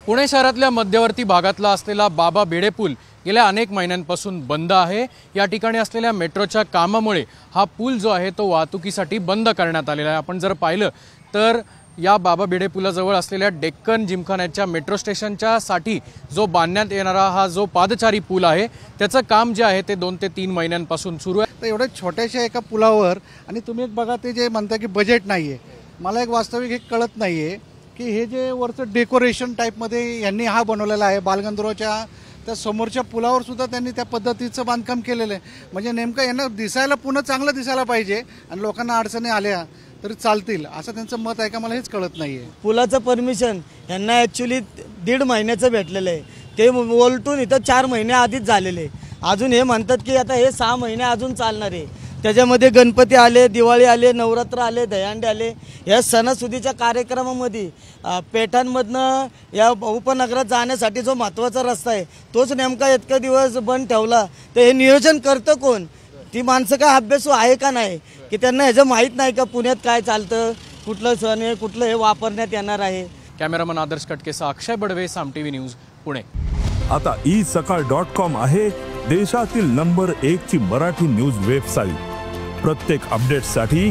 पुणे शहरातल्या मध्यवर्ती भागातला असलेला बाबा बेडे पूल गेल्या अनेक महिन्यांपासून बंद आहे। या ठिकाणी असलेल्या मेट्रोच्या कामामुळे हा पूल जो आहे तो वाहतुकीसाठी बंद करण्यात आलेला आहे। आपण जर पाहिलं तर या बाबा बेडे पुलाजवळ असलेल्या डेक्कन जिमखान्याच्या मेट्रो स्टेशनच्या साठी जो बांधण्यात येणारा हा जो पादचारी पूल आहे त्याचं काम जे आहे ते 2 ते 3 महिन्यांपासून सुरू आहे। तर एवढ्या छोट्याशा एका पुलावर आणि तुम्ही एक बघा ते जे म्हणता की बजेट नाहीये, मला एक वास्तविक हे कळत नाहीये की हे जे वरचं डेकोरेशन टाईपमध्ये यांनी हा बनवलेला आहे। बालगंधर्वच्या त्या समोरच्या पुलावर सुद्धा त्यांनी त्या पद्धतीचं बांधकाम केलेलं आहे। म्हणजे नेमकं यांना दिसायला पुन्हा चांगलं दिसायला पाहिजे आणि लोकांना अडचणी आल्या तरी चालतील असं त्यांचं मत आहे का, मला हेच कळत नाहीये। पुलाचं परमिशन यांना ॲक्च्युली 1.5 महिन्याचं भेटलेलं आहे, ते ओलटून इथं 4 महिने आधीच झालेले। अजून हे म्हणतात की आता हे 6 महिने अजून चालणार आहे। त्याच्यामध्ये गणपती आले, दिवाळी आले, नवरात्र आले, दहीहंडी आले। या सणासुदीच्या कार्यक्रमामध्ये पेठांमधनं या उपनगरात जाण्यासाठी जो महत्त्वाचा रस्ता आहे तोच नेमका इतका दिवस बंद ठेवला, तर हे नियोजन करतं कोण? ती माणसं काय अभ्यासू आहे का नाही की त्यांना ह्याचं माहीत नाही का पुण्यात काय चालतं, कुठलं सण आहे, कुठलं हे वापरण्यात येणार आहे। कॅमेरामन आदर्श कटकेसह अक्षय बडवे, साम टीव्ही न्यूज, पुणे। आता isakal.com आहे देशातील नंबर 1 ची मराठी न्यूज वेबसाईट। प्रत्येक अपडेटसाठी